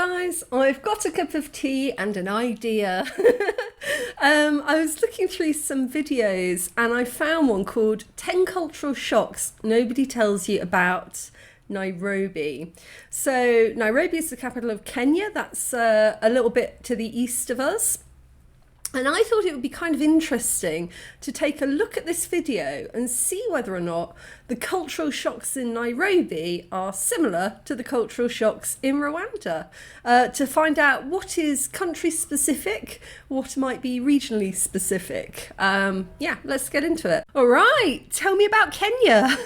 guys, I've got a cup of tea and an idea. I was looking through some videos and I found one called 10 Cultural Shocks Nobody Tells You About Nairobi. So Nairobi is the capital of Kenya. That's a little bit to the east of us. And I thought it would be kind of interesting to take a look at this video and see whether or not the cultural shocks in Nairobi are similar to the cultural shocks in Rwanda, to find out what is country specific, what might be regionally specific. Yeah, let's get into it. All right, tell me about Kenya.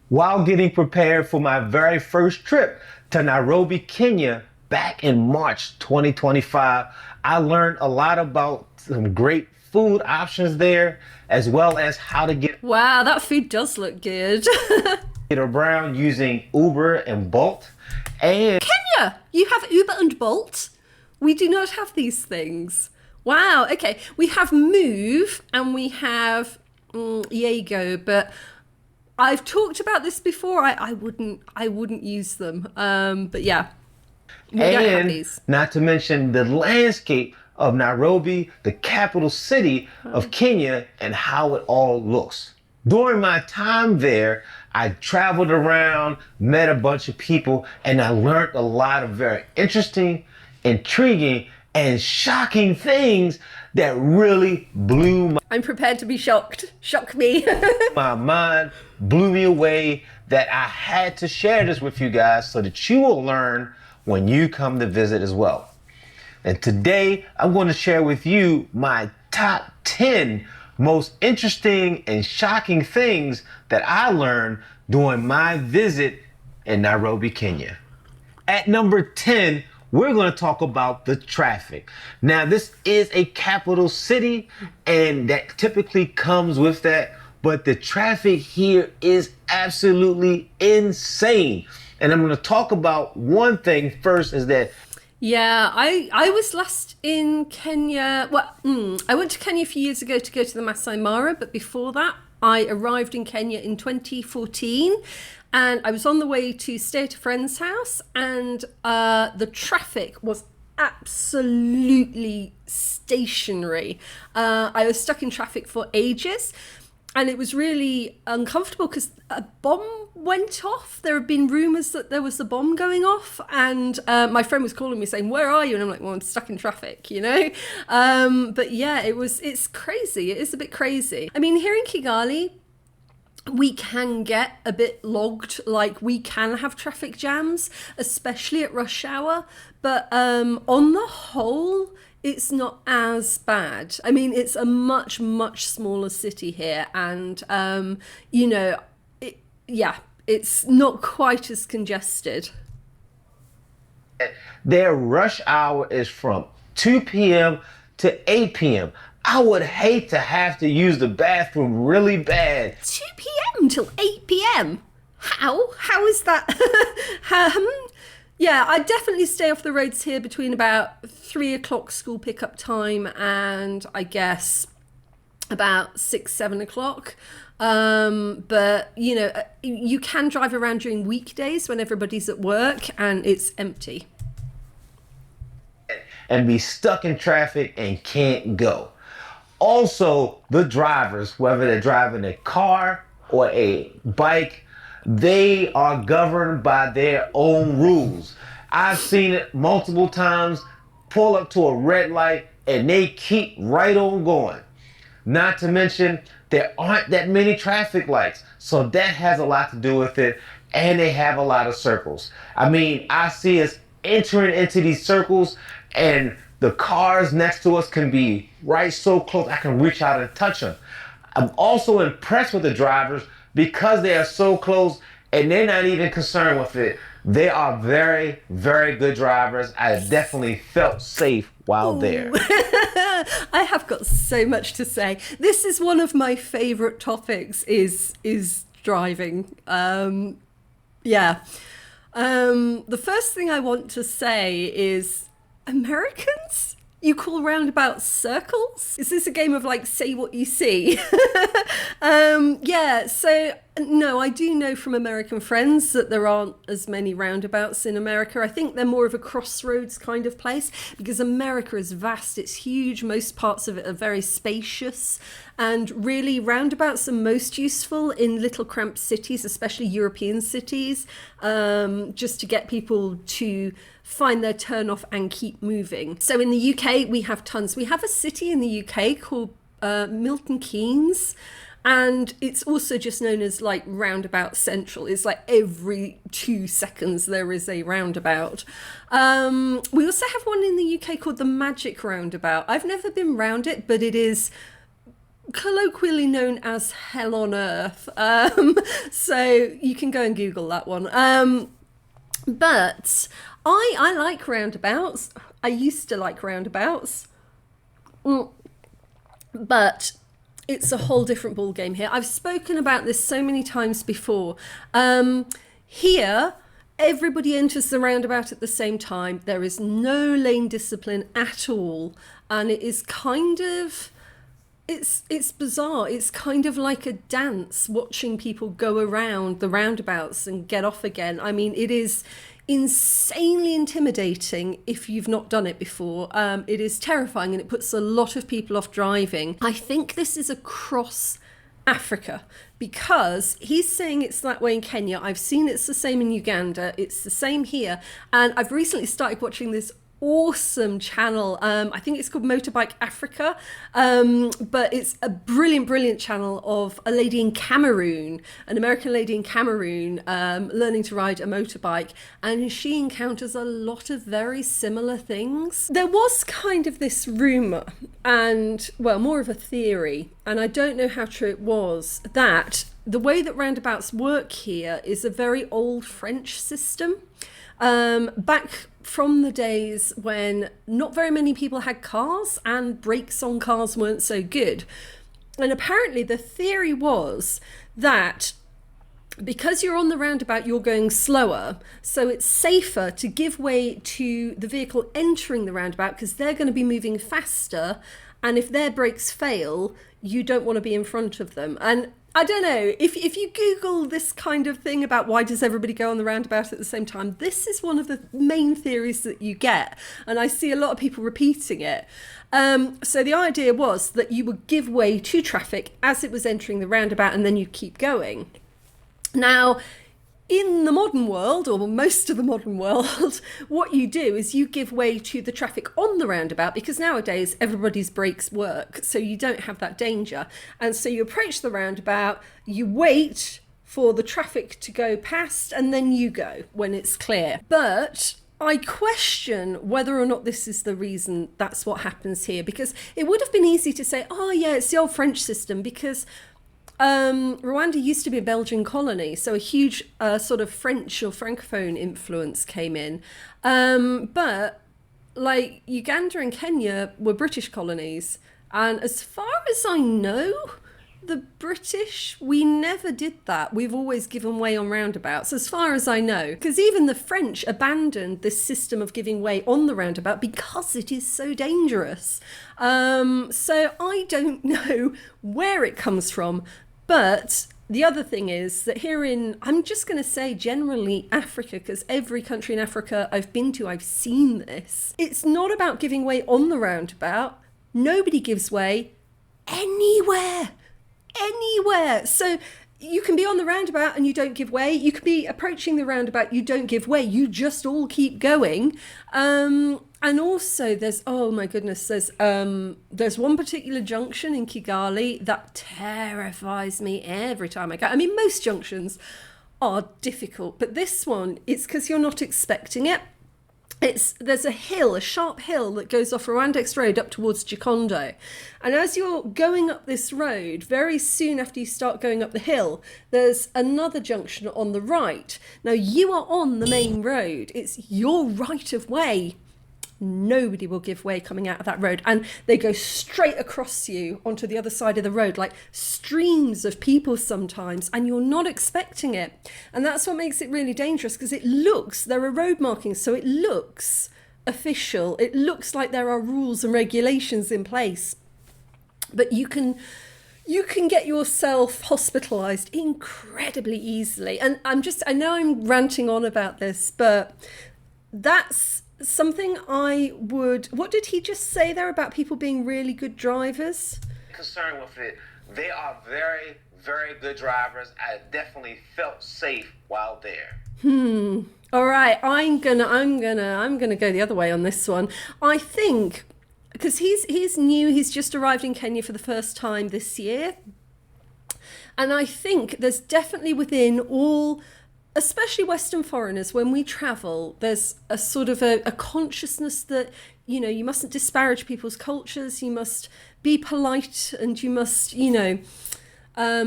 While getting prepared for my very first trip to Nairobi, Kenya, back in March 2025, I learned a lot about some great food options there, as well as how to get Wow, that food does look good. get around using Uber and Bolt. And Kenya, you have Uber and Bolt? We do not have these things. Wow, okay. We have Move and we have Yago, but I've talked about this before. I wouldn't use them. But yeah. We don't have these. Not to mention the landscape of Nairobi, the capital city of Kenya, and how it all looks. During my time there, I traveled around, met a bunch of people, and I learned a lot of very interesting, intriguing, and shocking things that really blew I'm prepared to be shocked. Shock me. my mind, blew me away, that I had to share this with you guys so that you will learn when you come to visit as well. And today I'm going to share with you my top 10 most interesting and shocking things that I learned during my visit in Nairobi, Kenya. At number 10, we're going to talk about the traffic. Now, this is a capital city and that typically comes with that, but the traffic here is absolutely insane. And I'm going to talk about one thing first, is that Yeah, I was last in Kenya. Well, I went to Kenya a few years ago to go to the Masai Mara, but before that, I arrived in Kenya in 2014, and I was on the way to stay at a friend's house, and the traffic was absolutely stationary. I was stuck in traffic for ages. And it was really uncomfortable because a bomb went off. There have been rumours that there was a bomb going off. And my friend was calling me saying, "Where are you?" And I'm like, "Well, I'm stuck in traffic, you know?" But yeah, it's crazy. It is a bit crazy. I mean, here in Kigali, we can get a bit logged, like we can have traffic jams, especially at rush hour. But on the whole, it's not as bad. I mean, it's a much, much smaller city here. And, you know, it's not quite as congested. their rush hour is from 2 p.m. to 8 p.m. I would hate to have to use the bathroom really bad. 2 p.m. till 8 p.m. How? How is that? Yeah, I definitely stay off the roads here between about 3 o'clock school pickup time and I guess about 6, 7 o'clock. But, you know, you can drive around during weekdays when everybody's at work and it's empty. And be stuck in traffic and can't go. Also, the drivers, whether they're driving a car or a bike, they are governed by their own rules. I've seen it multiple times, pull up to a red light and they keep right on going. Not to mention, there aren't that many traffic lights, so that has a lot to do with it, and they have a lot of circles. I mean, I see us entering into these circles and the cars next to us can be right so close I can reach out and touch them. I'm also impressed with the drivers because they are so close and they're not even concerned with it. They are very, very good drivers. I definitely felt safe while there. I have got so much to say. This is one of my favorite topics is driving. The first thing I want to say is Americans? You call roundabouts circles? Is this a game of like say what you see? So No, I do know from American friends that there aren't as many roundabouts in America. I think they're more of a crossroads kind of place because America is vast, it's huge, most parts of it are very spacious, and really roundabouts are most useful in little cramped cities, especially European cities, just to get people to find their turn off and keep moving. So in the UK, we have tons. We have a city in the UK called Milton Keynes. And it's also just known as like Roundabout Central. It's like every 2 seconds there is a roundabout. We also have one in the UK called the Magic Roundabout. I've never been round it, but it is colloquially known as Hell on Earth. So you can go and Google that one. But I like roundabouts. I used to like roundabouts. But it's a whole different ball game here. I've spoken about this so many times before. Here, everybody enters the roundabout at the same time. There is no lane discipline at all. And it is kind of, it's bizarre. It's kind of like a dance, watching people go around the roundabouts and get off again. I mean, it is insanely intimidating if you've not done it before. It is terrifying, and it puts a lot of people off driving. I think this is across Africa, because he's saying it's that way in Kenya. I've seen it's the same in Uganda. It's the same here. And I've recently started watching this awesome channel. I think it's called Motorbike Africa, but it's a brilliant channel of a lady in Cameroon, an American lady in Cameroon, learning to ride a motorbike, and she encounters a lot of very similar things. There was kind of this rumor, and well, more of a theory, and I don't know how true it was, that the way that roundabouts work here is a very old French system. Back from the days when not very many people had cars and brakes on cars weren't so good. And apparently the theory was that because you're on the roundabout, you're going slower, so it's safer to give way to the vehicle entering the roundabout because they're going to be moving faster, and if their brakes fail, you don't want to be in front of them. And I don't know, if you Google this kind of thing about why does everybody go on the roundabout at the same time, this is one of the main theories that you get. And I see a lot of people repeating it. So the idea was that you would give way to traffic as it was entering the roundabout, and then you keep going. Now, in the modern world, or most of the modern world, what you do is you give way to the traffic on the roundabout, because nowadays everybody's brakes work, so you don't have that danger. And so you approach the roundabout, you wait for the traffic to go past, and then you go when it's clear. But I question whether or not this is the reason that's what happens here, because it would have been easy to say, oh yeah, it's the old French system, because Rwanda used to be a Belgian colony, so a huge sort of French or Francophone influence came in. But like Uganda and Kenya were British colonies. And as far as I know, the British, we never did that. We've always given way on roundabouts, as far as I know. Because even the French abandoned this system of giving way on the roundabout because it is so dangerous. So I don't know where it comes from. But the other thing is that here in, I'm just going to say generally Africa, because every country in Africa I've been to, I've seen this. It's not about giving way on the roundabout. Nobody gives way anywhere. So you can be on the roundabout and you don't give way. You could be approaching the roundabout, you don't give way. You just all keep going. And also there's, oh my goodness, there's one particular junction in Kigali that terrifies me every time I go. I mean, most junctions are difficult, but this one, it's because you're not expecting it. There's a hill, a sharp hill that goes off Rwandex Road up towards Gikondo. And as you're going up this road, very soon after you start going up the hill, there's another junction on the right. Now you are on the main road. It's your right of way. Nobody will give way coming out of that road, and they go straight across you onto the other side of the road, like streams of people sometimes, and you're not expecting it. And that's what makes it really dangerous, because there are road markings, so it looks official. It looks like there are rules and regulations in place, but you can You can get yourself hospitalized incredibly easily. And I know I'm ranting on about this, but that's something what did he just say there about people being really good drivers? Concerned with it. They are very, very good drivers. I definitely felt safe while there. All right, I'm gonna go the other way on this one. I think because he's new, he's just arrived in Kenya for the first time this year, and I think there's definitely within all, especially Western foreigners, when we travel, there's a sort of a consciousness that, you know, you mustn't disparage people's cultures, you must be polite, and you must, you know,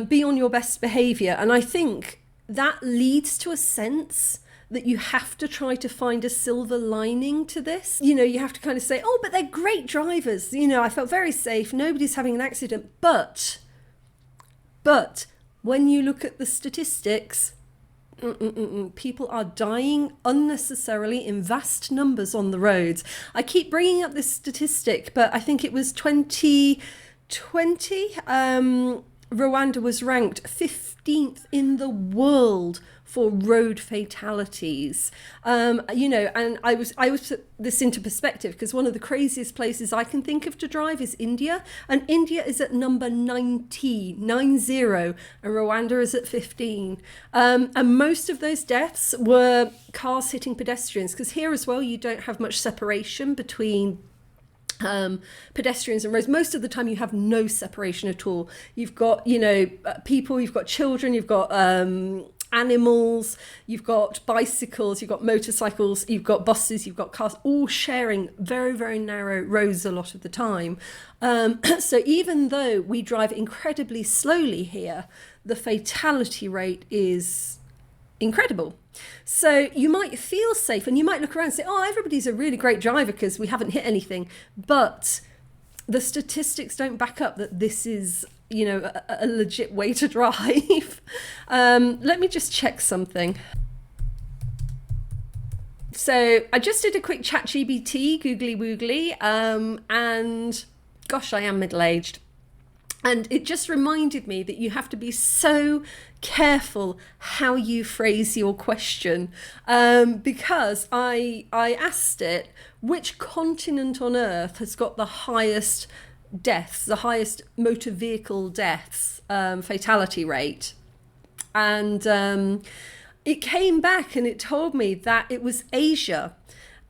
be on your best behavior. And I think that leads to a sense that you have to try to find a silver lining to this. You know, you have to kind of say, oh, but they're great drivers. You know, I felt very safe. Nobody's having an accident. But when you look at the statistics, people are dying unnecessarily in vast numbers on the roads. I keep bringing up this statistic, but I think it was 2020. Rwanda was ranked 15th in the world for road fatalities. You know, and I was put this into perspective because one of the craziest places I can think of to drive is India, and India is at number 90, and Rwanda is at 15. And most of those deaths were cars hitting pedestrians, because here as well you don't have much separation between pedestrians and roads. Most of the time you have no separation at all. You've got, you know, people, you've got children, you've got animals, you've got bicycles, you've got motorcycles, you've got buses, you've got cars, all sharing very, very narrow roads a lot of the time. So even though we drive incredibly slowly here, the fatality rate is incredible. So you might feel safe and you might look around and say, oh, everybody's a really great driver because we haven't hit anything. But the statistics don't back up that this is, you know, a legit way to drive. Let me just check something. So I just did a quick ChatGPT, googly woogly, and gosh, I am middle-aged. And it just reminded me that you have to be so careful how you phrase your question, because I asked it, which continent on earth has got the highest deaths, the highest motor vehicle deaths, fatality rate? And it came back and it told me that it was Asia.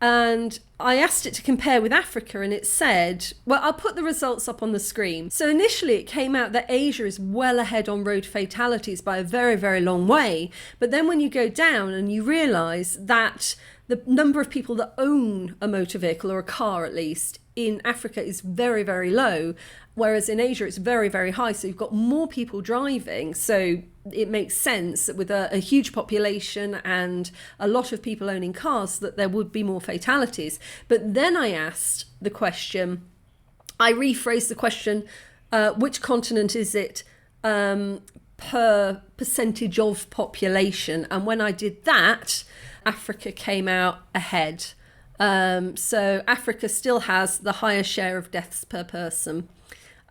And I asked it to compare with Africa, and it said, well, I'll put the results up on the screen. So initially it came out that Asia is well ahead on road fatalities by a very, very long way. But then when you go down and you realise that the number of people that own a motor vehicle, or a car at least, in Africa is very, very low, whereas in Asia it's very, very high. So you've got more people driving. So it makes sense that with a huge population and a lot of people owning cars, that there would be more fatalities. But then I asked the question, I rephrased the question, which continent is it per percentage of population? And when I did that, Africa came out ahead. So Africa still has the highest share of deaths per person.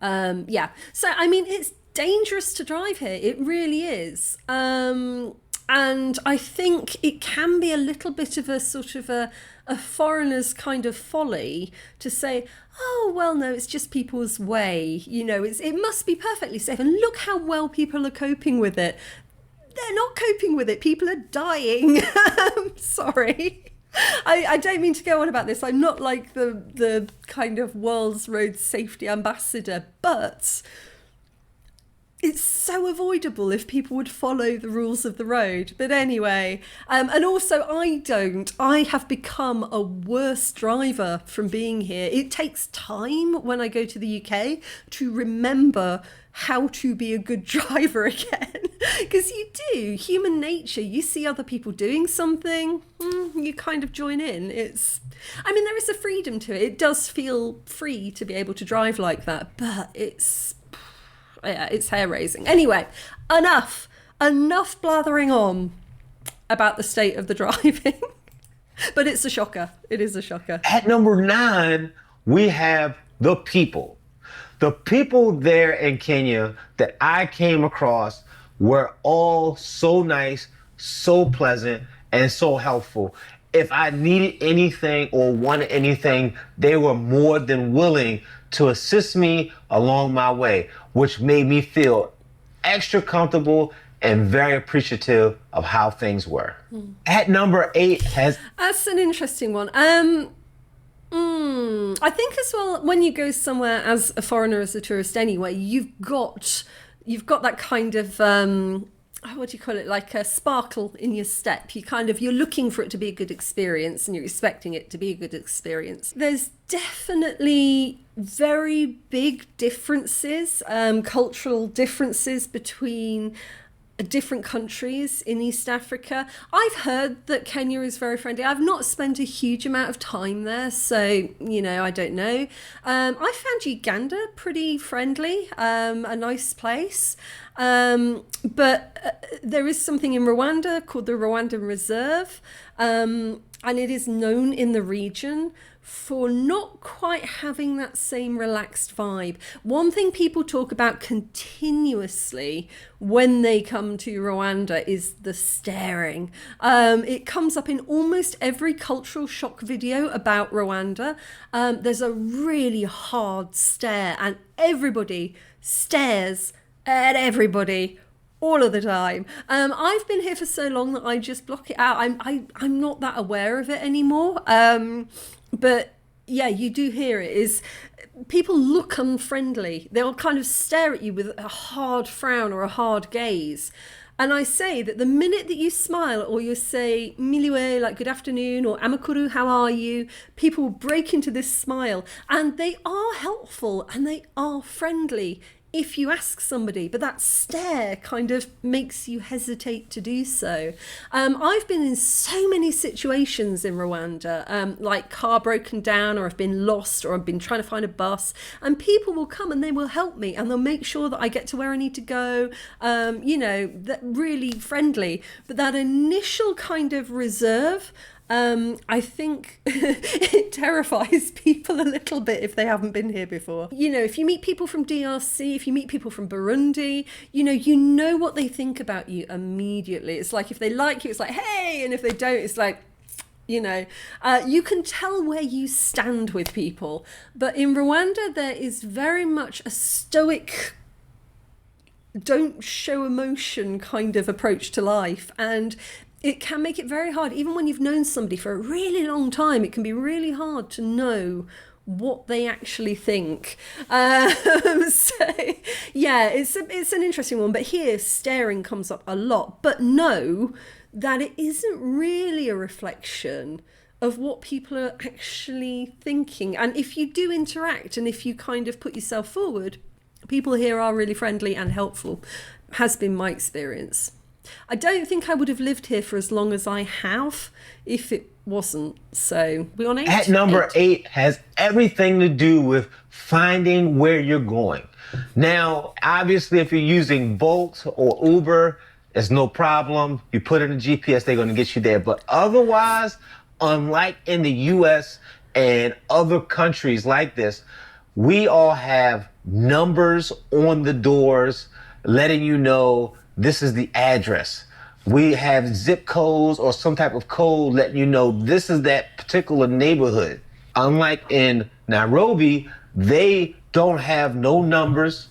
Yeah. So, I mean, it's dangerous to drive here. It really is. And I think it can be a little bit of a sort of a foreigner's kind of folly to say, oh, well, no, it's just people's way. You know, it must be perfectly safe. And look how well people are coping with it. They're not coping with it. People are dying. Sorry. I don't mean to go on about this. I'm not like the kind of world's road safety ambassador, but it's so avoidable if people would follow the rules of the road. But anyway, and also I have become a worse driver from being here. It takes time when I go to the UK to remember how to be a good driver again. Because you do, human nature, you see other people doing something, you kind of join in. I mean, there is a freedom to it. It does feel free to be able to drive like that, but it's hair-raising. Anyway, enough blathering on about the state of the driving. But it's a shocker. It is a shocker. At number 9, we have the people. The people there in Kenya that I came across were all so nice, so pleasant, and so helpful. If I needed anything or wanted anything, they were more than willing to assist me along my way, which made me feel extra comfortable and very appreciative of how things were. At number 8 has That's an interesting one. I think as well, when you go somewhere as a foreigner, as a tourist anyway, you've got that kind of what do you call it, like a sparkle in your step. You're looking for it to be a good experience, and you're expecting it to be a good experience. There's definitely very big differences, cultural differences between different countries in East Africa. I've heard that Kenya is very friendly. I've not spent a huge amount of time there, so, I don't know. I found Uganda pretty friendly, a nice place. But there is something in Rwanda called the Rwandan Reserve, and it is known in the region for not quite having that same relaxed vibe. One thing people talk about continuously when they come to Rwanda is the staring. It comes up in almost every cultural shock video about Rwanda. There's a really hard stare, and everybody stares at everybody all of the time. I've been here for so long that I just block it out. I'm not that aware of it anymore. But yeah, you do hear it. Is people look unfriendly. They'll kind of stare at you with a hard frown or a hard gaze. And I say that the minute that you smile or you say miliwe, like good afternoon, or amakuru, how are you, people break into this smile, and they are helpful and they are friendly if you ask somebody, but that stare kind of makes you hesitate to do so. I've been in so many situations in Rwanda, like car broken down, or I've been lost, or I've been trying to find a bus, and people will come and they will help me, and they'll make sure that I get to where I need to go. That really friendly, but that initial kind of reserve, I think it terrifies people a little bit if they haven't been here before. If you meet people from DRC, if you meet people from Burundi, you know what they think about you immediately. It's like if they like you, it's like, hey, and if they don't, it's like, you can tell where you stand with people. But in Rwanda, there is very much a stoic, don't show emotion kind of approach to life, and it can make it very hard. Even when you've known somebody for a really long time, it can be really hard to know what they actually think. It's an interesting one. But here, staring comes up a lot. But know that it isn't really a reflection of what people are actually thinking. And if you do interact, and if you kind of put yourself forward, people here are really friendly and helpful. Has been my experience. I don't think I would have lived here for as long as I have if it wasn't. So we're on 8. At number 8 has everything to do with finding where you're going. Now, obviously, if you're using Bolt or Uber, it's no problem. You put in the GPS, they're going to get you there. But otherwise, unlike in the US and other countries like this, we all have numbers on the doors letting you know this is the address. We have zip codes or some type of code letting you know this is that particular neighborhood. Unlike in Nairobi, they don't have no numbers.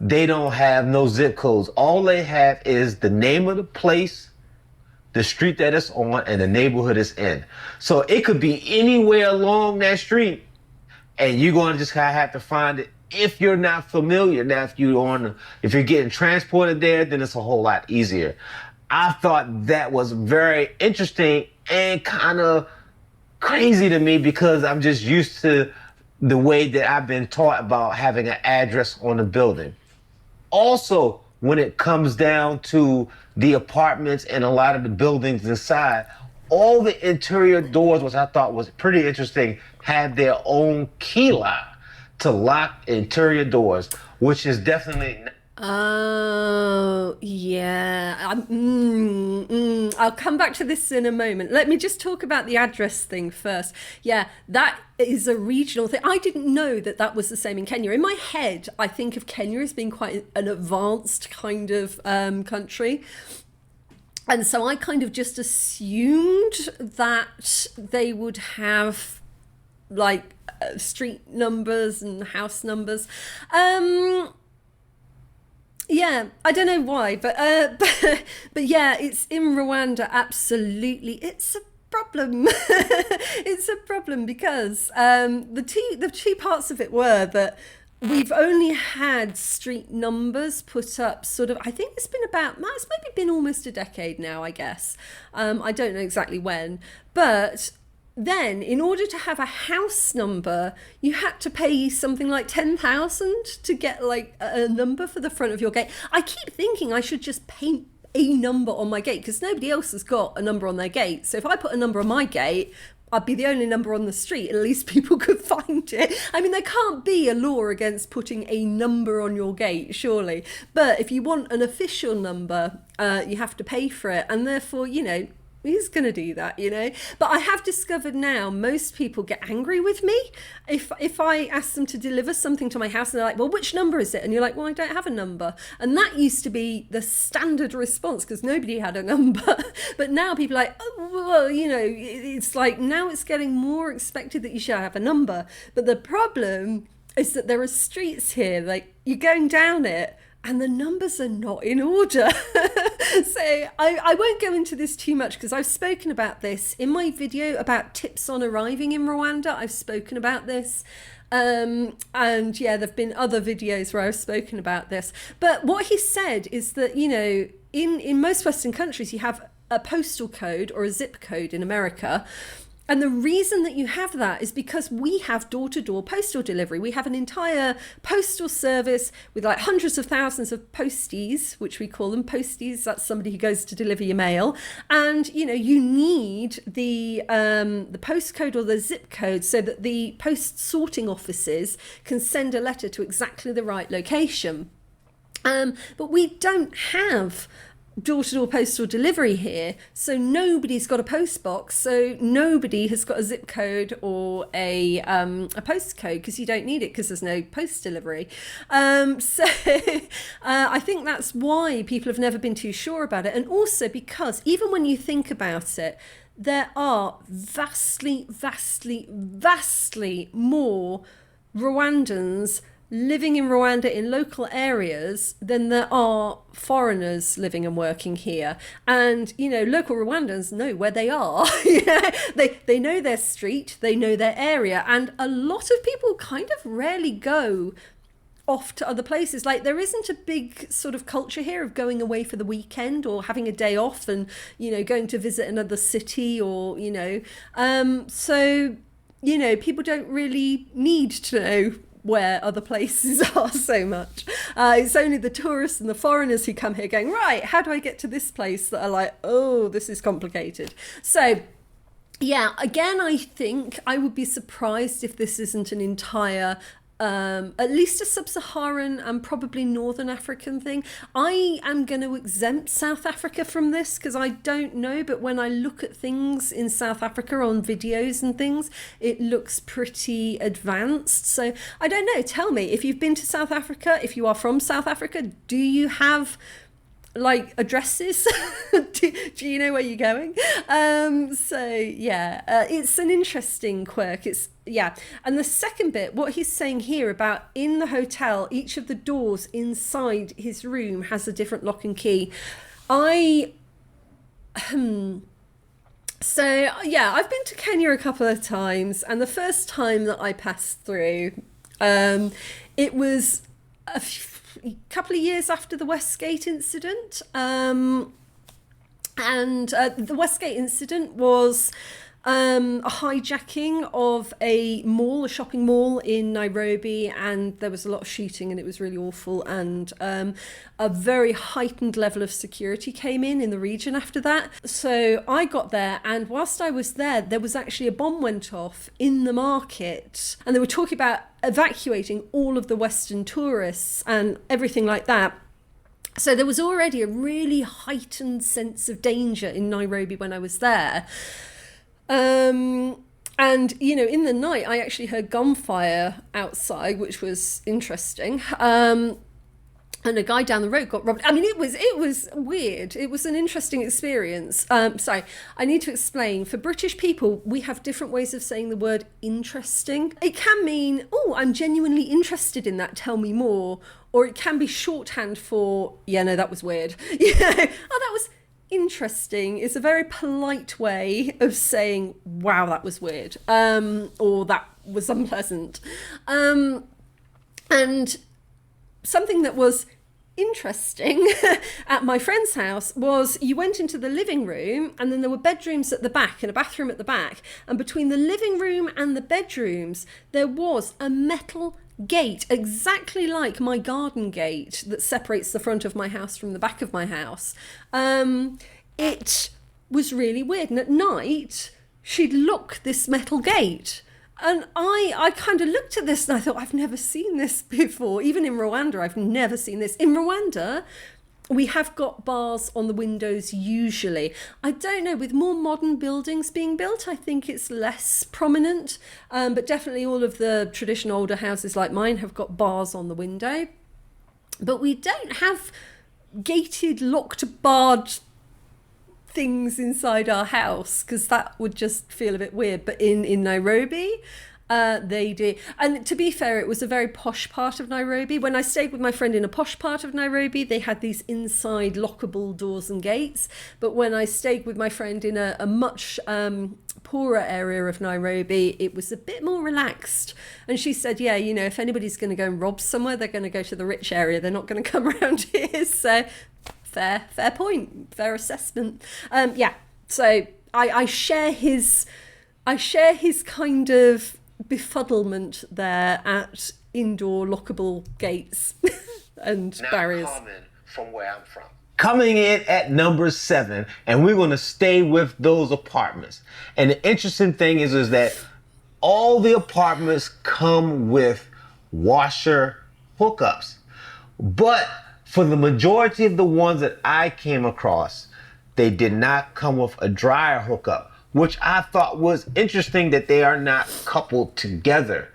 They don't have no zip codes. All they have is the name of the place, the street that it's on, and the neighborhood it's in. So it could be anywhere along that street, and you're going to just kind of have to find it if you're not familiar. Now, if you're getting transported there, then it's a whole lot easier. I thought that was very interesting and kind of crazy to me because I'm just used to the way that I've been taught about having an address on the building. Also, when it comes down to the apartments and a lot of the buildings inside, all the interior doors, which I thought was pretty interesting, have their own key lock to lock interior doors, which is definitely... Oh, yeah. I'll come back to this in a moment. Let me just talk about the address thing first. Yeah, that is a regional thing. I didn't know that that was the same in Kenya. In my head, I think of Kenya as being quite an advanced kind of country. And so I kind of just assumed that they would have like street numbers and house numbers. Yeah, I don't know why, but but yeah, it's in Rwanda. Absolutely, it's a problem. It's a problem because the two parts of it were that we've only had street numbers put up sort of, I think it's been about, it's maybe been almost a decade now, I guess. I don't know exactly when, but then in order to have a house number, you had to pay something like 10,000 to get like a number for the front of your gate. I keep thinking I should just paint a number on my gate because nobody else has got a number on their gate. So if I put a number on my gate, I'd be the only number on the street. At least people could find it. I mean, there can't be a law against putting a number on your gate, surely. But if you want an official number, you have to pay for it. And therefore, who's going to do that, But I have discovered now most people get angry with me if I ask them to deliver something to my house and they're like, well, which number is it? And you're like, well, I don't have a number. And that used to be the standard response because nobody had a number. But now people are like, oh, well, it's like now it's getting more expected that you should have a number. But the problem is that there are streets here, like you're going down it, and the numbers are not in order. So I won't go into this too much because I've spoken about this in my video about tips on arriving in Rwanda. I've spoken about this. And yeah, there've been other videos where I've spoken about this. But what he said is that, in most Western countries, you have a postal code or a zip code in America. And the reason that you have that is because we have door-to-door postal delivery. We have an entire postal service with like hundreds of thousands of posties, which we call them posties. That's somebody who goes to deliver your mail. And, you need the postcode or the zip code so that the post sorting offices can send a letter to exactly the right location. But we don't have door-to-door postal delivery here, so nobody's got a post box, so nobody has got a zip code or a postcode because you don't need it because there's no post delivery. So I think that's why people have never been too sure about it, and also because even when you think about it, there are vastly more Rwandans living in Rwanda in local areas than there are foreigners living and working here. And, local Rwandans know where they are. They know their street, they know their area. And a lot of people kind of rarely go off to other places. Like there isn't a big sort of culture here of going away for the weekend or having a day off and, going to visit another city or, so, people don't really need to know where other places are so much. It's only the tourists and the foreigners who come here going, right, how do I get to this place, that are like, oh, this is complicated. So yeah, again, I think I would be surprised if this isn't an entire at least a sub-Saharan and probably Northern African thing. I am going to exempt South Africa from this because I don't know, but when I look at things in South Africa on videos and things, it looks pretty advanced. So I don't know, tell me, if you've been to South Africa, if you are from South Africa, do you have like addresses? do you know where you're going? So yeah, it's an interesting quirk. And the second bit, what he's saying here about in the hotel, each of the doors inside his room has a different lock and key. So yeah, I've been to Kenya a couple of times, and the first time that I passed through, it was a couple of years after the Westgate incident. The Westgate incident was a hijacking of a shopping mall in Nairobi, and there was a lot of shooting and it was really awful, and a very heightened level of security came in the region after that. So I got there, and whilst I was there was actually a bomb went off in the market, and they were talking about evacuating all of the Western tourists and everything like that. So there was already a really heightened sense of danger in Nairobi when I was there. And, you know, in the night, I actually heard gunfire outside, which was interesting. And a guy down the road got robbed. I mean, it was weird. It was an interesting experience. Sorry, I need to explain. For British people, we have different ways of saying the word interesting. It can mean, oh, I'm genuinely interested in that, tell me more. Or it can be shorthand for, yeah, no, that was weird. You know, oh, that was interesting. It's a very polite way of saying, wow, that was weird. Or that was unpleasant. And something that was interesting at my friend's house was you went into the living room and then there were bedrooms at the back and a bathroom at the back. And between the living room and the bedrooms, there was a metal gate, exactly like my garden gate that separates the front of my house from the back of my house. It was really weird. And at night, she'd lock this metal gate. And I kind of looked at this and I thought, I've never seen this before. Even in Rwanda, I've never seen this. In Rwanda, we have got bars on the windows usually. I don't know, with more modern buildings being built, I think it's less prominent. But definitely all of the traditional older houses like mine have got bars on the window. But we don't have gated, locked, barred things inside our house, because that would just feel a bit weird. But in Nairobi, they do. And to be fair, it was a very posh part of Nairobi. When I stayed with my friend in a posh part of Nairobi, they had these inside lockable doors and gates. But when I stayed with my friend in a much poorer area of Nairobi, it was a bit more relaxed. And she said, yeah, you know, if anybody's going to go and rob somewhere, they're going to go to the rich area. They're not going to come around here. So fair point, fair assessment. Yeah, so I share his kind of befuddlement there at indoor lockable gates and Not barriers. common from where I'm from. Coming in at number 7, and we're going to stay with those apartments. And the interesting thing is that all the apartments come with washer hookups, but for the majority of the ones that I came across, they did not come with a dryer hookup, which I thought was interesting that they are not coupled together.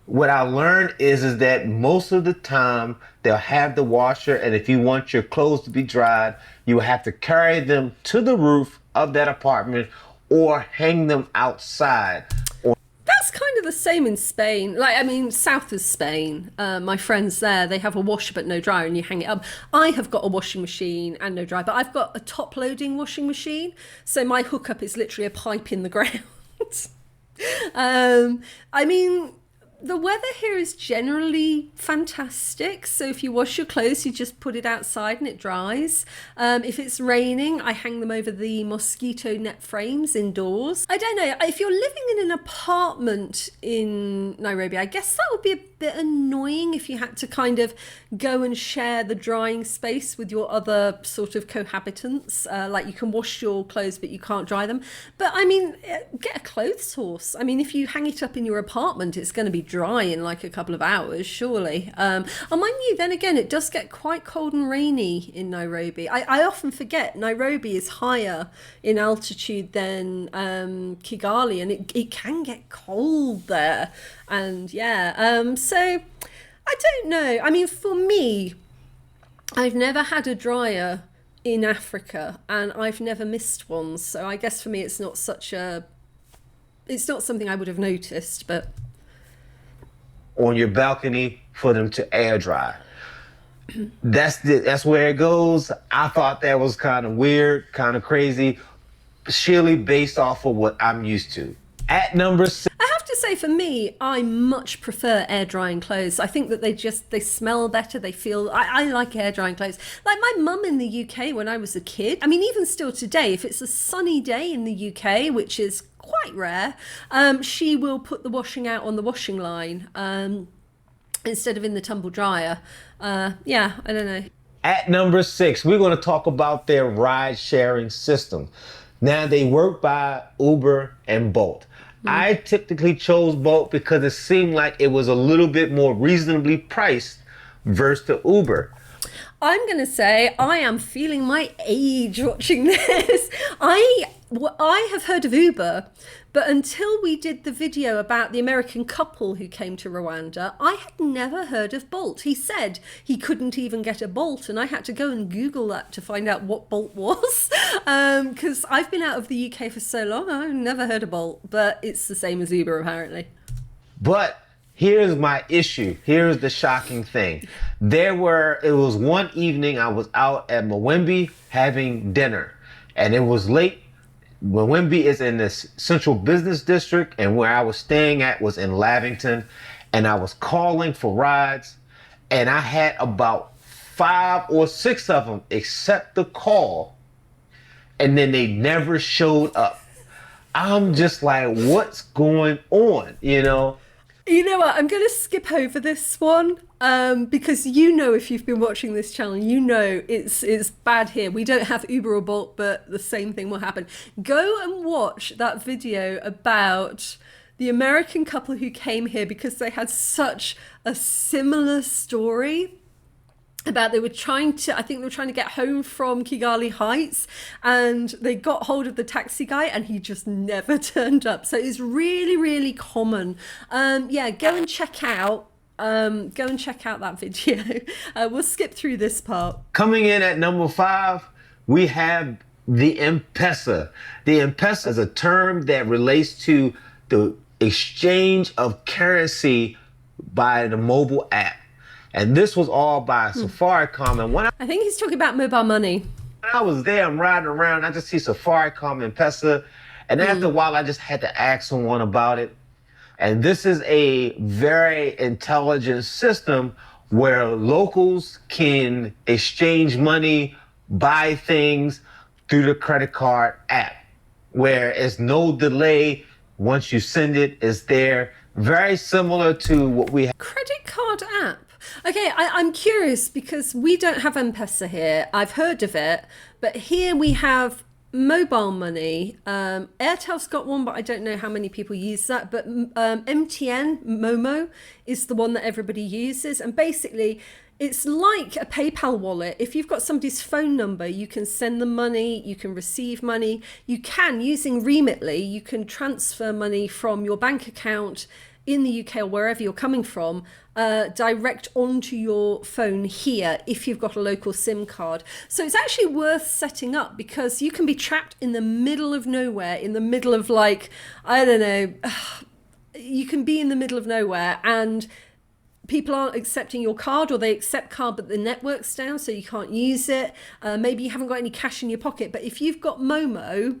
What I learned is that most of the time they'll have the washer, and if you want your clothes to be dried, you have to carry them to the roof of that apartment or hang them outside. That's kind of the same in Spain. Like, I mean, south of Spain, my friends there, they have a washer but no dryer and you hang it up. I have got a washing machine and no dryer, but I've got a top-loading washing machine. So my hookup is literally a pipe in the ground. I mean, the weather here is generally fantastic. So if you wash your clothes, you just put it outside and it dries. If it's raining, I hang them over the mosquito net frames indoors. I don't know, if you're living in an apartment in Nairobi, I guess that would be a bit annoying if you had to kind of go and share the drying space with your other sort of cohabitants. Like you can wash your clothes, but you can't dry them. But I mean, get a clothes horse. I mean, if you hang it up in your apartment, it's going to be dry in like a couple of hours, surely. And mind you, then again, it does get quite cold and rainy in Nairobi. I often forget Nairobi is higher in altitude than Kigali, and it can get cold there. And yeah, so I don't know. I mean, for me, I've never had a dryer in Africa, and I've never missed one. So I guess for me, it's not something I would have noticed, but On your balcony for them to air dry. That's where it goes. I thought that was kind of weird, kind of crazy, surely based off of what I'm used to. At number 6. I have to say, for me, I much prefer air drying clothes. I think that they smell better. They feel, I like air drying clothes. Like my mum in the UK when I was a kid, I mean, even still today, if it's a sunny day in the UK, which is quite rare, she will put the washing out on the washing line instead of in the tumble dryer. Yeah, I don't know. At number 6, we're going to talk about their ride sharing system. Now, they work by Uber and Bolt. I typically chose Bolt because it seemed like it was a little bit more reasonably priced versus the Uber. I'm going to say I am feeling my age watching this. I have heard of Uber, but until we did the video about the American couple who came to Rwanda, I had never heard of Bolt. He said he couldn't even get a Bolt, and I had to go and Google that to find out what Bolt was, because I've been out of the UK for so long, I've never heard of Bolt, but it's the same as Uber apparently. But here's my issue. Here's the shocking thing. It was one evening I was out at Mwembe having dinner, and it was late. Mwembe is in this central business district, and where I was staying at was in Lavington, and I was calling for rides, and I had about 5 or 6 of them accept the call, and then they never showed up. I'm just like, what's going on, you know? You know what? I'm going to skip over this one because if you've been watching this channel, it's bad here. We don't have Uber or Bolt, but the same thing will happen. Go and watch that video about the American couple who came here because they had such a similar story. They were trying to get home from Kigali Heights, and they got hold of the taxi guy and he just never turned up. So it's really, really common. Go and check out that video. We'll skip through this part. Coming in at number 5, we have the M-Pesa. The M-Pesa is a term that relates to the exchange of currency by the mobile app. And this was all by Safaricom. And I think he's talking about mobile money. When I was there, I'm riding around, I just see Safaricom and Pesa. And after a while, I just had to ask someone about it. And this is a very intelligent system where locals can exchange money, buy things through the credit card app, where it's no delay. Once you send it, it's there. Very similar to what we have. Credit card app. Okay, I'm curious because we don't have M-Pesa here. I've heard of it, but here we have mobile money. Airtel's got one, but I don't know how many people use that. But MTN, Momo, is the one that everybody uses. And basically, it's like a PayPal wallet. If you've got somebody's phone number, you can send them money, you can receive money. You can, using Remitly, you can transfer money from your bank account in the UK or wherever you're coming from, direct onto your phone here if you've got a local SIM card. So it's actually worth setting up because you can be trapped in the middle of nowhere, in the middle of you can be in the middle of nowhere and people aren't accepting your card, or they accept card but the network's down so you can't use it. Maybe you haven't got any cash in your pocket, but if you've got Momo,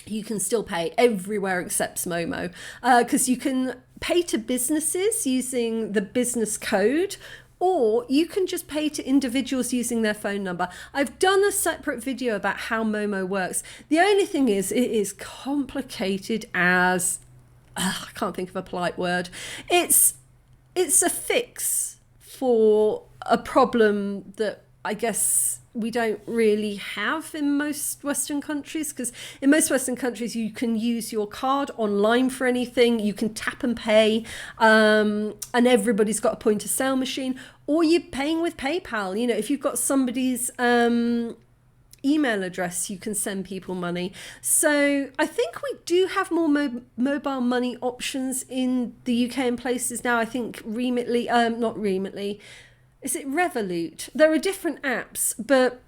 you can still pay. Everywhere accepts Momo because you can pay to businesses using the business code, or you can just pay to individuals using their phone number. I've done a separate video about how Momo works. The only thing is, it is complicated as I can't think of a polite word. It's a fix for a problem that I guess we don't really have in most Western countries, because in most Western countries you can use your card online for anything, you can tap and pay, and everybody's got a point of sale machine, or you're paying with PayPal. If you've got somebody's email address, you can send people money. So I think we do have more mobile money options in the UK and places now. I think Remitly, not Remitly, is it Revolut? There are different apps, but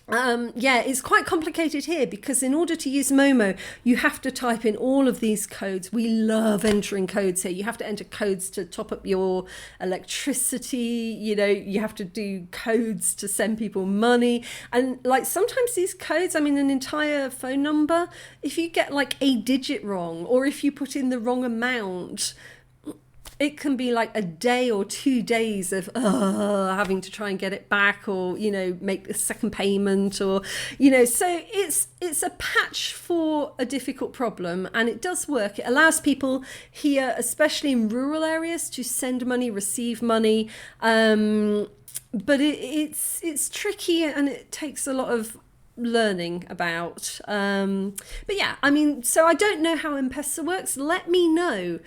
it's quite complicated here because in order to use Momo, you have to type in all of these codes. We love entering codes here. You have to enter codes to top up your electricity. You have to do codes to send people money. And sometimes these codes, an entire phone number, if you get a digit wrong, or if you put in the wrong amount, it can be a day or 2 days of having to try and get it back, or make a second payment, or so it's a patch for a difficult problem, and it does work. It allows people here, especially in rural areas, to send money, receive money, but it's tricky and it takes a lot of learning about. So I don't know how M-Pesa works. Let me know.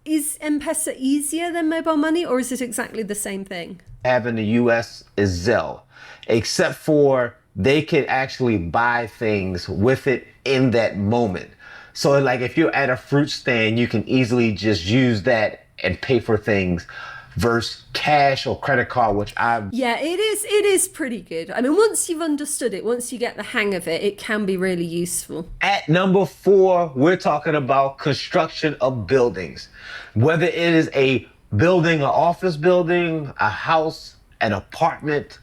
is M-Pesa easier than mobile money, or is it exactly the same thing? Have in the US is Zelle, except for they could actually buy things with it in that moment. So like if you're at a fruit stand, you can easily just use that and pay for things versus cash or credit card, which I Yeah, it is pretty good. I mean, once you've understood it, once you get the hang of it, it can be really useful. At number 4, we're talking about construction of buildings. Whether it is a building, an office building, a house, an apartment,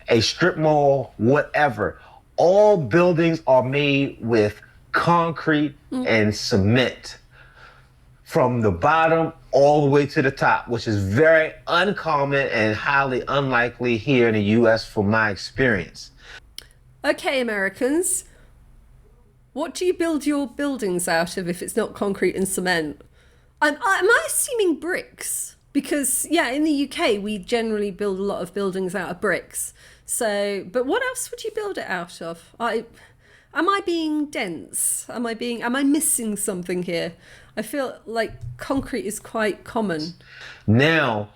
a strip mall, whatever. All buildings are made with concrete and cement from the bottom all the way to the top, which is very uncommon and highly unlikely here in the US from my experience. Okay, Americans, what do you build your buildings out of if it's not concrete and cement? Am I assuming bricks? Because, yeah, in the UK, we generally build a lot of buildings out of bricks. So, but what else would you build it out of? Am I being dense? Am I missing something here? I feel like concrete is quite common. Now,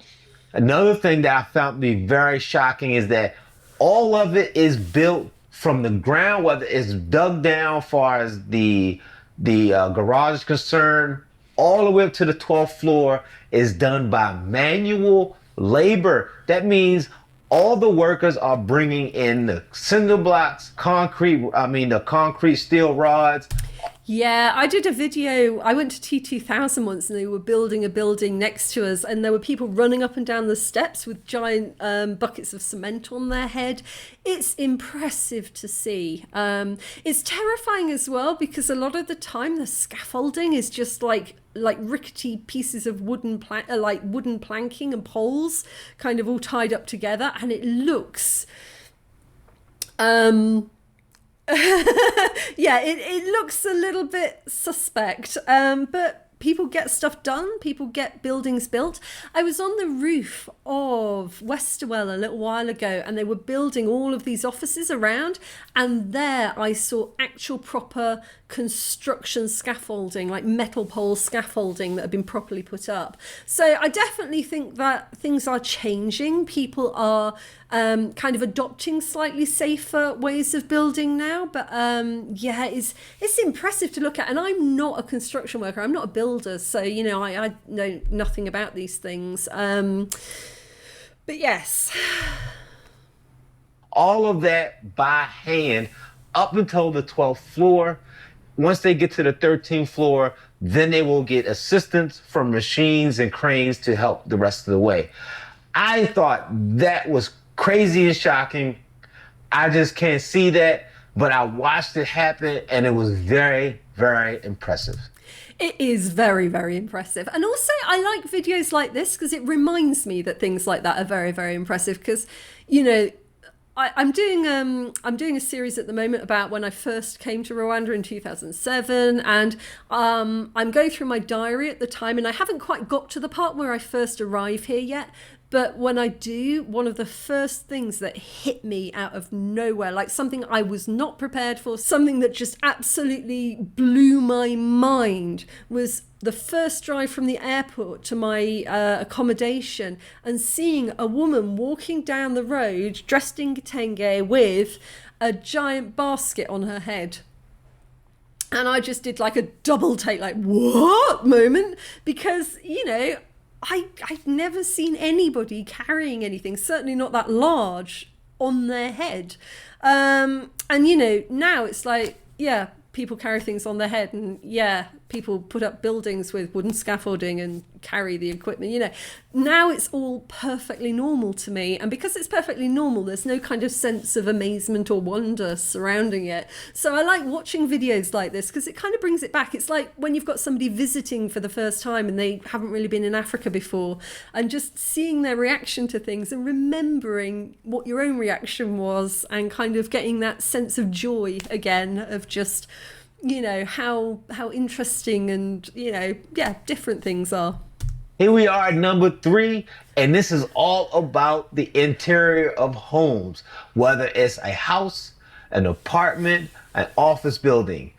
another thing that I found to be very shocking is that all of it is built from the ground, whether it's dug down as far as the garage is concerned, all the way up to the 12th floor is done by manual labor. That means all the workers are bringing in the cinder blocks, the concrete steel rods. Yeah, I did a video. I went to T2000 once and they were building a building next to us, and there were people running up and down the steps with giant buckets of cement on their head. It's impressive to see. It's terrifying as well because a lot of the time the scaffolding is just like rickety pieces of wooden planking and poles kind of all tied up together, and it looks yeah, it looks a little bit suspect, but people get stuff done, people get buildings built. I was on the roof of Westerwell a little while ago and they were building all of these offices around, and there I saw actual proper construction scaffolding, like metal pole scaffolding that had been properly put up. So I definitely think that things are changing. People are kind of adopting slightly safer ways of building now. But yeah, it's impressive to look at. And I'm not a construction worker. I'm not a builder. So, you know, I know nothing about these things. But yes. All of that by hand up until the 12th floor. Once they get to the 13th floor, then they will get assistance from machines and cranes to help the rest of the way. I thought that was crazy and shocking. I just can't see that, but I watched it happen and it was very, very impressive. It is very, very impressive. And also I like videos like this because it reminds me that things like that are very, very impressive because, you know, I'm doing a series at the moment about when I first came to Rwanda in 2007, and I'm going through my diary at the time, and I haven't quite got to the part where I first arrive here yet. But when I do, one of the first things that hit me out of nowhere, like something I was not prepared for, something that just absolutely blew my mind, was the first drive from the airport to my accommodation and seeing a woman walking down the road dressed in kitenge with a giant basket on her head. And I just did like a double take, like, what moment? Because, you know, I've never seen anybody carrying anything, certainly not that large, on their head. And, you know, now it's like, yeah, people carry things on their head, and yeah, people put up buildings with wooden scaffolding and carry the equipment, you know. Now it's all perfectly normal to me, and because it's perfectly normal, there's no kind of sense of amazement or wonder surrounding it. So I like watching videos like this because it kind of brings it back. It's like when you've got somebody visiting for the first time and they haven't really been in Africa before, and just seeing their reaction to things and remembering what your own reaction was and kind of getting that sense of joy again of just, you know, how interesting and, you know, yeah, different things are. Here we are at number 3, and this is all about the interior of homes, whether it's a house, an apartment, an office building.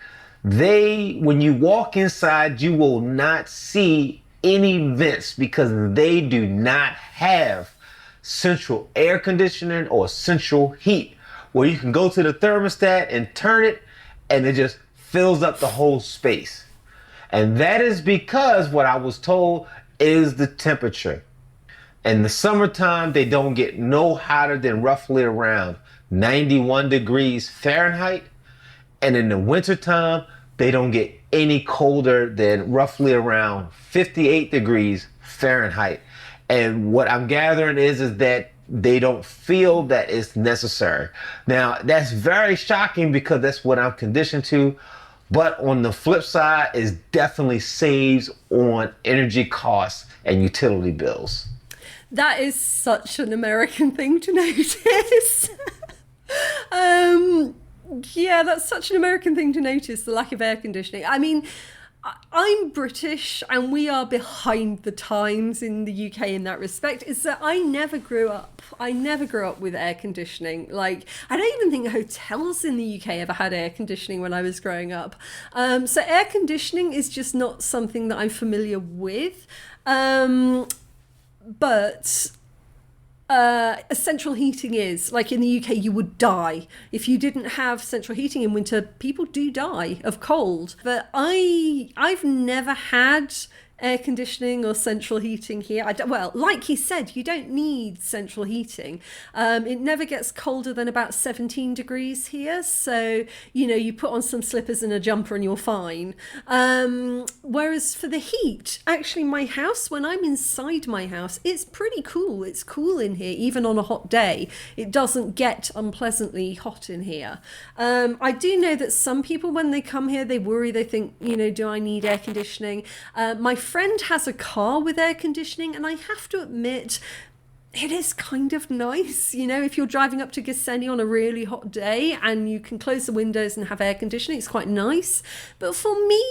When you walk inside, you will not see any vents because they do not have central air conditioning or central heat where you can go to the thermostat and turn it and it just fills up the whole space. And that is because what I was told is the temperature. In the summertime, they don't get no hotter than roughly around 91 degrees Fahrenheit. And in the wintertime, they don't get any colder than roughly around 58 degrees Fahrenheit. And what I'm gathering is that they don't feel that it's necessary. Now, that's very shocking because that's what I'm conditioned to. But on the flip side, it definitely saves on energy costs and utility bills. That is such an American thing to notice. Yeah, that's such an American thing to notice, the lack of air conditioning. I mean, I'm British and we are behind the times in the UK in that respect, is that I never grew up with air conditioning. Like, I don't even think hotels in the UK ever had air conditioning when I was growing up. So air conditioning is just not something that I'm familiar with. But central heating is, like in the UK, you would die if you didn't have central heating in winter. People do die of cold. But I've never had air conditioning or central heating here. Well, like he said, you don't need central heating. It never gets colder than about 17 degrees here. So, you put on some slippers and a jumper and you're fine. Whereas for the heat, actually my house, when I'm inside my house, it's pretty cool. It's cool in here, even on a hot day. It doesn't get unpleasantly hot in here. I do know that some people, when they come here, they worry, they think, do I need air conditioning? My friend has a car with air conditioning, and I have to admit, it is kind of nice, if you're driving up to Giseni on a really hot day and you can close the windows and have air conditioning, it's quite nice. But for me,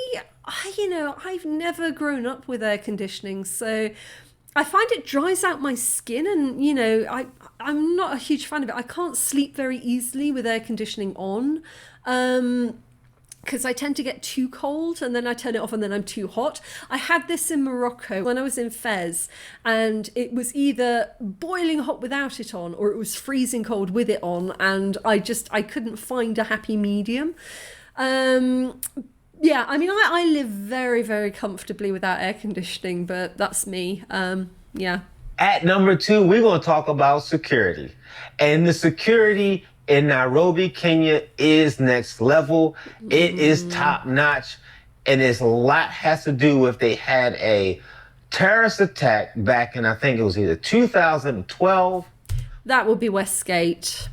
I've never grown up with air conditioning, so I find it dries out my skin, and I'm not a huge fan of it. I can't sleep very easily with air conditioning on. Because I tend to get too cold and then I turn it off and then I'm too hot. I had this in Morocco when I was in Fez, and it was either boiling hot without it on or it was freezing cold with it on, and I couldn't find a happy medium. Yeah, I mean, I live very, very comfortably without air conditioning, but that's me. Yeah. At number 2, we're going to talk about security. And the security in Nairobi, Kenya is next level. It is top notch. And a lot has to do with they had a terrorist attack back in, I think it was either 2012. That would be Westgate.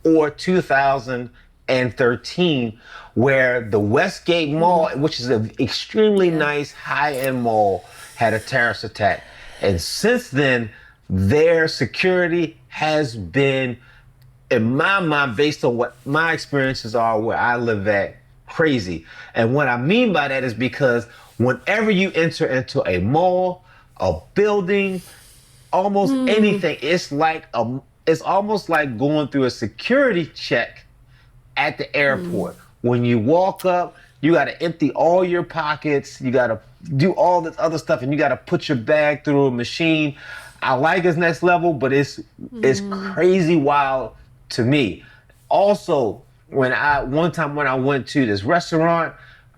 Or 2013, where the Westgate Mall, which is an extremely nice high-end mall, had a terrorist attack. And since then, their security has been, in my mind, based on what my experiences are where I live at, crazy. And what I mean by that is because whenever you enter into a mall, a building, almost anything, it's almost like going through a security check at the airport. When you walk up, you got to empty all your pockets, you got to do all this other stuff, and you got to put your bag through a machine. I like it's next level, but it's crazy wild to me. Also, one time when I went to this restaurant,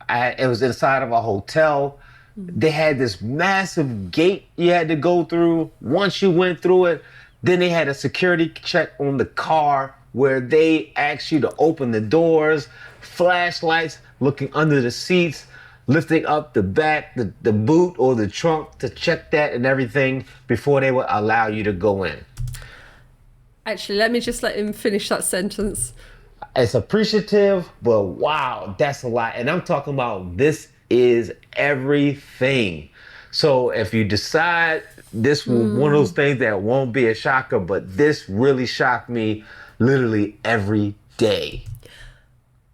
it was inside of a hotel. They had this massive gate you had to go through. Once you went through it, then they had a security check on the car where they asked you to open the doors, flashlights, looking under the seats, lifting up the back, the boot or the trunk to check that and everything before they would allow you to go in. Actually, let me just let him finish that sentence. It's appreciative, but wow, that's a lot. And I'm talking about this is everything. So if you decide this was one of those things that won't be a shocker, but this really shocked me literally every day.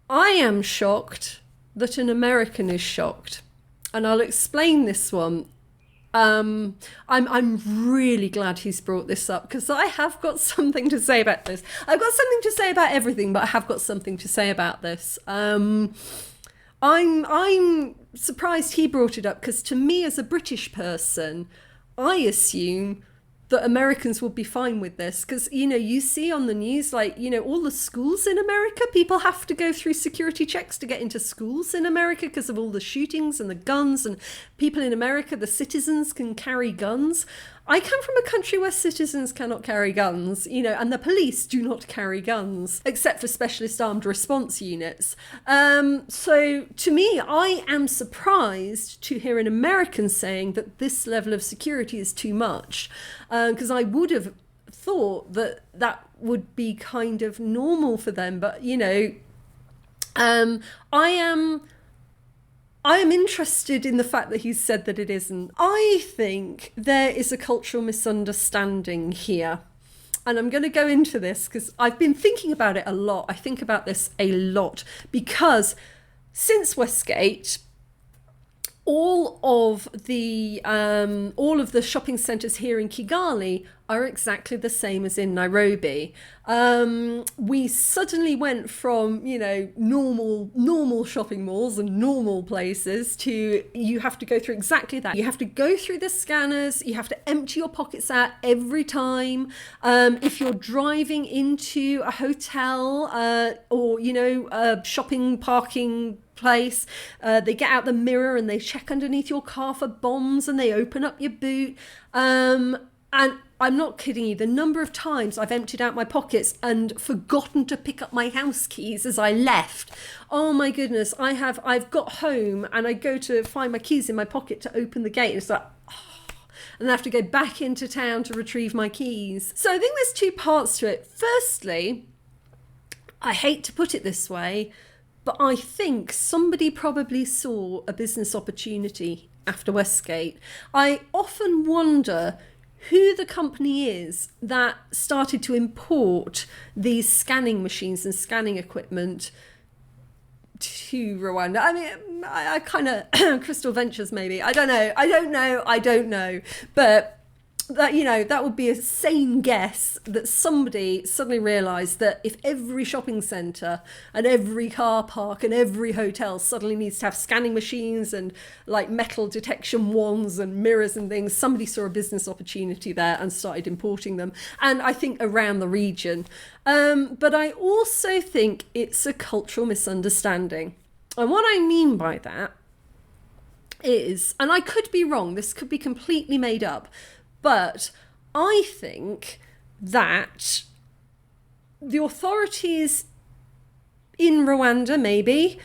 I am shocked that an American is shocked. And I'll explain this one. I'm really glad he's brought this up because I have got something to say about this. I've got something to say about everything, but I have got something to say about this. I'm surprised he brought it up, because to me, as a British person, I assume that Americans will be fine with this, because you see on the news, like, all the schools in America, people have to go through security checks to get into schools in America because of all the shootings and the guns, and people in America, the citizens, can carry guns. I come from a country where citizens cannot carry guns, and the police do not carry guns, except for specialist armed response units. So to me, I am surprised to hear an American saying that this level of security is too much, because I would have thought that that would be kind of normal for them. But, I am interested in the fact that he's said that it isn't. I think there is a cultural misunderstanding here. And I'm going to go into this because I've been thinking about it a lot. I think about this a lot because since Westgate, all of the shopping centres here in Kigali are exactly the same as in Nairobi. We suddenly went from normal shopping malls and normal places to, you have to go through exactly that. You have to go through the scanners. You have to empty your pockets out every time. If you're driving into a hotel or a shopping parking place, they get out the mirror and they check underneath your car for bombs, and they open up your boot. And I'm not kidding you, the number of times I've emptied out my pockets and forgotten to pick up my house keys as I left. Oh my goodness, I've got home and I go to find my keys in my pocket to open the gate, and it's like, and I have to go back into town to retrieve my keys. So I think there's two parts to it. Firstly, I hate to put it this way, but I think somebody probably saw a business opportunity after Westgate. I often wonder who the company is that started to import these scanning machines and scanning equipment to Rwanda. I mean, I kind of Crystal Ventures maybe. I don't know. But that would be a sane guess, that somebody suddenly realised that if every shopping centre and every car park and every hotel suddenly needs to have scanning machines and like metal detection wands and mirrors and things, somebody saw a business opportunity there and started importing them. And I think around the region. But I also think it's a cultural misunderstanding. And what I mean by that is, and I could be wrong, this could be completely made up, but I think that the authorities in Rwanda maybe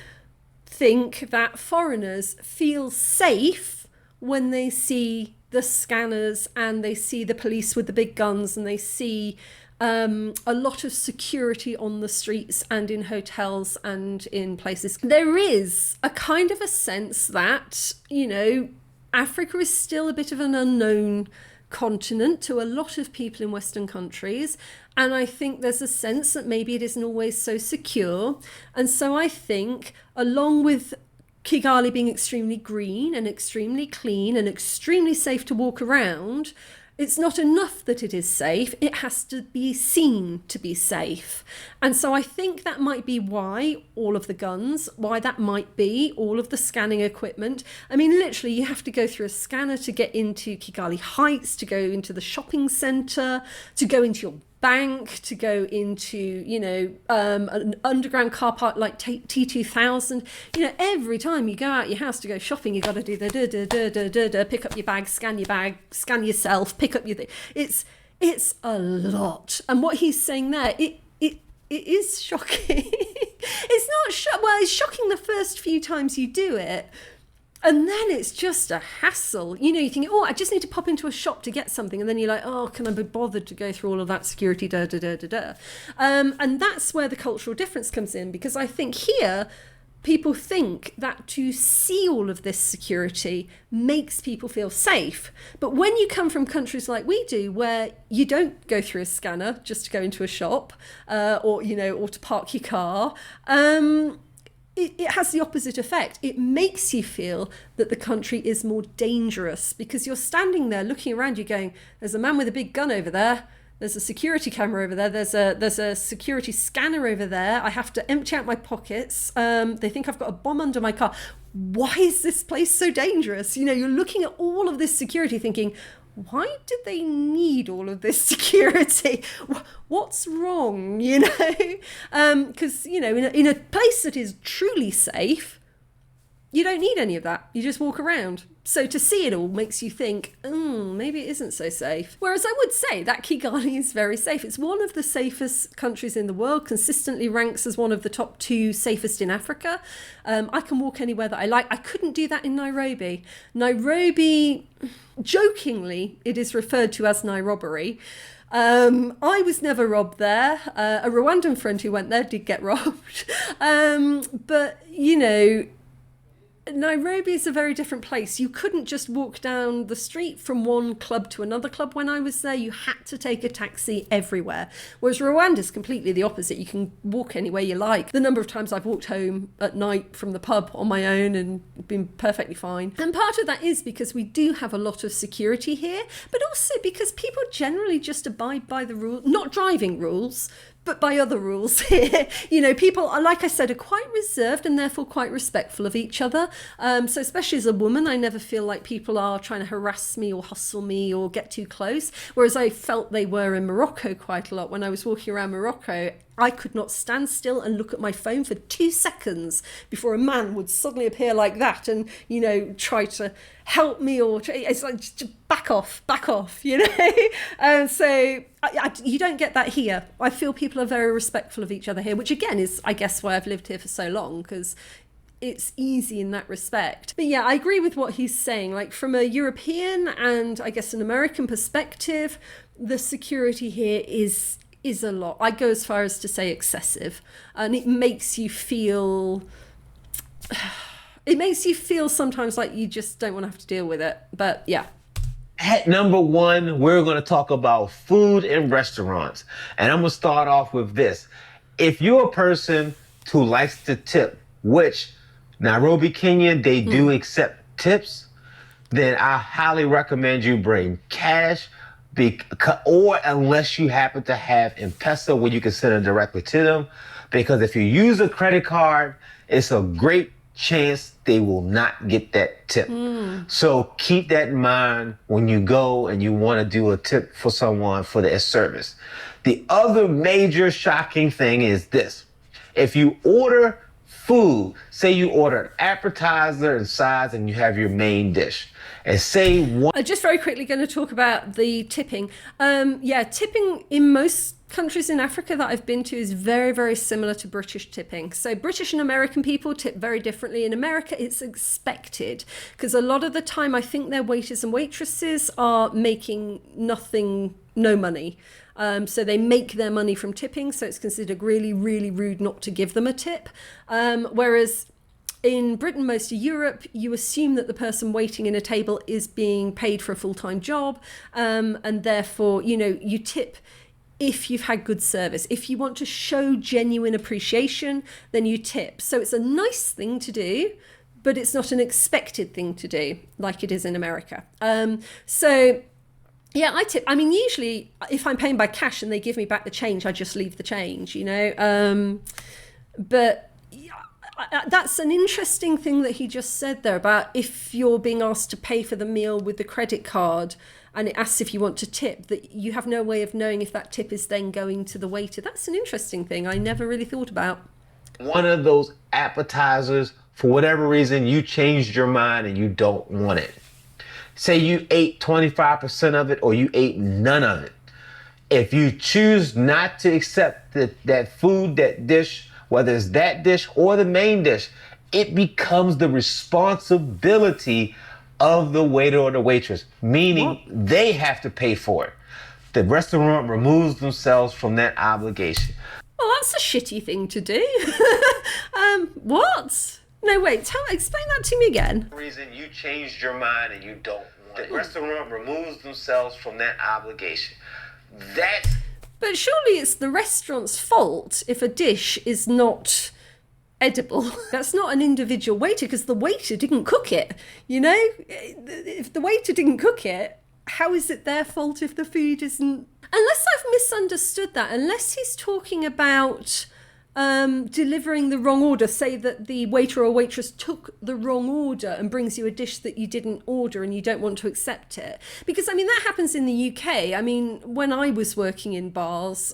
think that foreigners feel safe when they see the scanners and they see the police with the big guns and they see a lot of security on the streets and in hotels and in places. There is a kind of a sense that, Africa is still a bit of an unknown continent to a lot of people in Western countries, and I think there's a sense that maybe it isn't always so secure. And so I think, along with Kigali being extremely green and extremely clean and extremely safe to walk around, it's not enough that it is safe, it has to be seen to be safe. And so I think that might be why all of the guns, why that might be all of the scanning equipment. I mean, literally, you have to go through a scanner to get into Kigali Heights, to go into the shopping centre, to go into your bank, to go into, an underground car park like T2000. Every time you go out your house to go shopping, you got to do the pick up your bag, scan scan yourself, pick up your thing. It's a lot. And what he's saying there, it is shocking. It's shocking the first few times you do it. And then it's just a hassle. You think, I just need to pop into a shop to get something. And then you're like, can I be bothered to go through all of that security, And that's where the cultural difference comes in, because I think here, people think that to see all of this security makes people feel safe. But when you come from countries like we do, where you don't go through a scanner just to go into a shop, or to park your car, it has the opposite effect. It makes you feel that the country is more dangerous, because you're standing there looking around you going, there's a man with a big gun over there. There's a security camera over there. There's a security scanner over there. I have to empty out my pockets. They think I've got a bomb under my car. Why is this place so dangerous? You know, you're looking at all of this security thinking, why do they need all of this security? What's wrong, you know? Because, you know, in a place that is truly safe, you don't need any of that. You just walk around. So to see it all makes you think, maybe it isn't so safe. Whereas I would say that Kigali is very safe. It's one of the safest countries in the world, consistently ranks as one of the top 2 safest in Africa. I can walk anywhere that I like. I couldn't do that in Nairobi. Nairobi, jokingly, it is referred to as Nairobi. I was never robbed there. A Rwandan friend who went there did get robbed. But, you know, Nairobi is a very different place. You couldn't just walk down the street from one club to another club when I was there. You had to take a taxi everywhere. Whereas Rwanda is completely the opposite. You can walk anywhere you like. The number of times I've walked home at night from the pub on my own and been perfectly fine. And part of that is because we do have a lot of security here, but also because people generally just abide by the rules, not driving rules, but by other rules here. You know, people are, like I said, are quite reserved and therefore quite respectful of each other. So especially as a woman, I never feel like people are trying to harass me or hustle me or get too close. Whereas I felt they were in Morocco quite a lot. When I was walking around Morocco, I could not stand still and look at my phone for 2 seconds before a man would suddenly appear like that and, you know, try to help me or it's like, just back off, you know. So you don't get that here. I feel people are very respectful of each other here, which again is, I guess, why I've lived here for so long, because it's easy in that respect. But yeah, I agree with what he's saying. Like from a European and I guess an American perspective, the security here is a lot. I go as far as to say excessive, and it makes you feel sometimes like you just don't want to have to deal with it. But yeah. At number 1, we're going to talk about food in restaurants. And I'm going to start off with this. If you're a person who likes to tip, which Nairobi, Kenya, they do accept tips, then I highly recommend you bring cash, or unless you happen to have M-Pesa where you can send it directly to them. Because if you use a credit card, it's a great chance they will not get that tip. So keep that in mind when you go and you want to do a tip for someone for their service. The other major shocking thing is this. If you order food, say you order an appetizer and sides and you have your main dish, and say one... Just very quickly going to talk about the tipping. Tipping in most countries in Africa that I've been to is very, very similar to British tipping. So British and American people tip very differently. In America, it's expected because a lot of the time I think their waiters and waitresses are making no money. So they make their money from tipping. So it's considered really, really rude not to give them a tip. Whereas in Britain, most of Europe, you assume that the person waiting in a table is being paid for a full-time job. And therefore, you know, you tip if you've had good service. If you want to show genuine appreciation, then you tip. So it's a nice thing to do, but it's not an expected thing to do like it is in America. Yeah, I tip. I mean, usually if I'm paying by cash and they give me back the change, I just leave the change, you know. But that's an interesting thing that he just said there about if you're being asked to pay for the meal with the credit card and it asks if you want to tip, that you have no way of knowing if that tip is then going to the waiter. That's an interesting thing I never really thought about. One of those appetizers, for whatever reason, you changed your mind and you don't want it. Say you ate 25% of it or you ate none of it. If you choose not to accept that food, that dish, whether it's that dish or the main dish, it becomes the responsibility of the waiter or the waitress, meaning they have to pay for it. The restaurant removes themselves from that obligation. Well, that's a shitty thing to do. What? No, wait, explain that to me again. For the reason you changed your mind and you don't want it. The restaurant removes themselves from that obligation. But surely it's the restaurant's fault if a dish is not edible. That's not an individual waiter because the waiter didn't cook it. You know, if the waiter didn't cook it, how is it their fault if the food isn't? Unless I've misunderstood that, unless he's talking about delivering the wrong order, say that the waiter or waitress took the wrong order and brings you a dish that you didn't order and you don't want to accept it. Because, I mean, that happens in the UK. I mean, when I was working in bars,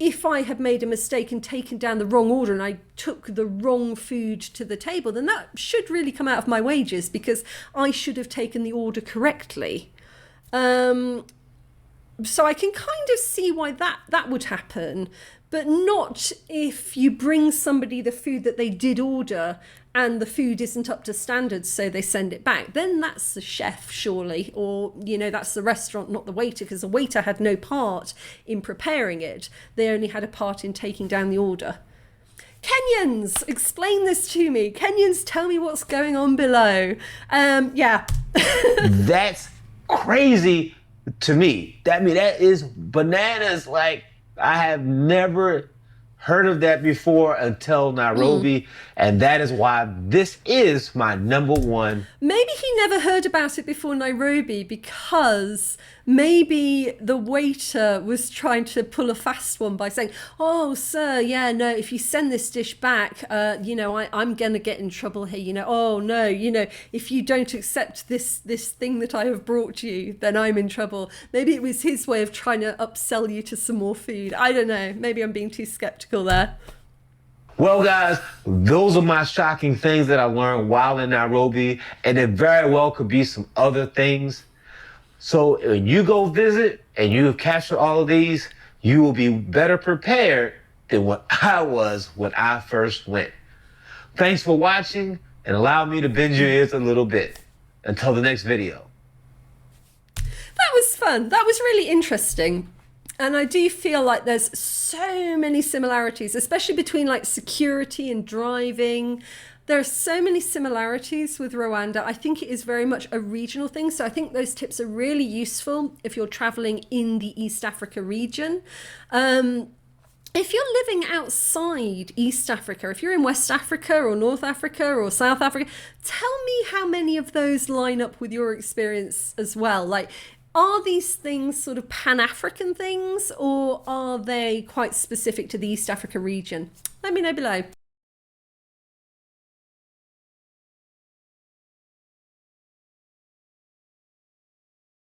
if I had made a mistake and taken down the wrong order and I took the wrong food to the table, then that should really come out of my wages because I should have taken the order correctly. So I can kind of see why that would happen, but not if you bring somebody the food that they did order and the food isn't up to standards, so they send it back. Then that's the chef, surely, or, you know, that's the restaurant, not the waiter, because the waiter had no part in preparing it. They only had a part in taking down the order. Kenyans, explain this to me. Kenyans, tell me what's going on below. Yeah. That's crazy to me. That is bananas. Like, I have never heard of that before until Nairobi, and that is why this is my number one. Maybe he never heard about it before Nairobi because maybe the waiter was trying to pull a fast one by saying, "Oh, sir, yeah, no, if you send this dish back, you know, I'm going to get in trouble here. You know, oh, no, you know, if you don't accept this thing that I have brought you, then I'm in trouble." Maybe it was his way of trying to upsell you to some more food. I don't know. Maybe I'm being too skeptical there. Well, guys, those are my shocking things that I learned while in Nairobi, and it very well could be some other things. So when you go visit and you capture all of these, you will be better prepared than what I was when I first went. Thanks for watching, and allow me to bend your ears a little bit. Until the next video. That was fun. That was really interesting. And I do feel like there's so many similarities, especially between like security and driving. There are so many similarities with Rwanda. I think it is very much a regional thing. So I think those tips are really useful if you're traveling in the East Africa region. If you're living outside East Africa, if you're in West Africa or North Africa or South Africa, tell me how many of those line up with your experience as well. Like, are these things sort of Pan-African things, or are they quite specific to the East Africa region? Let me know below.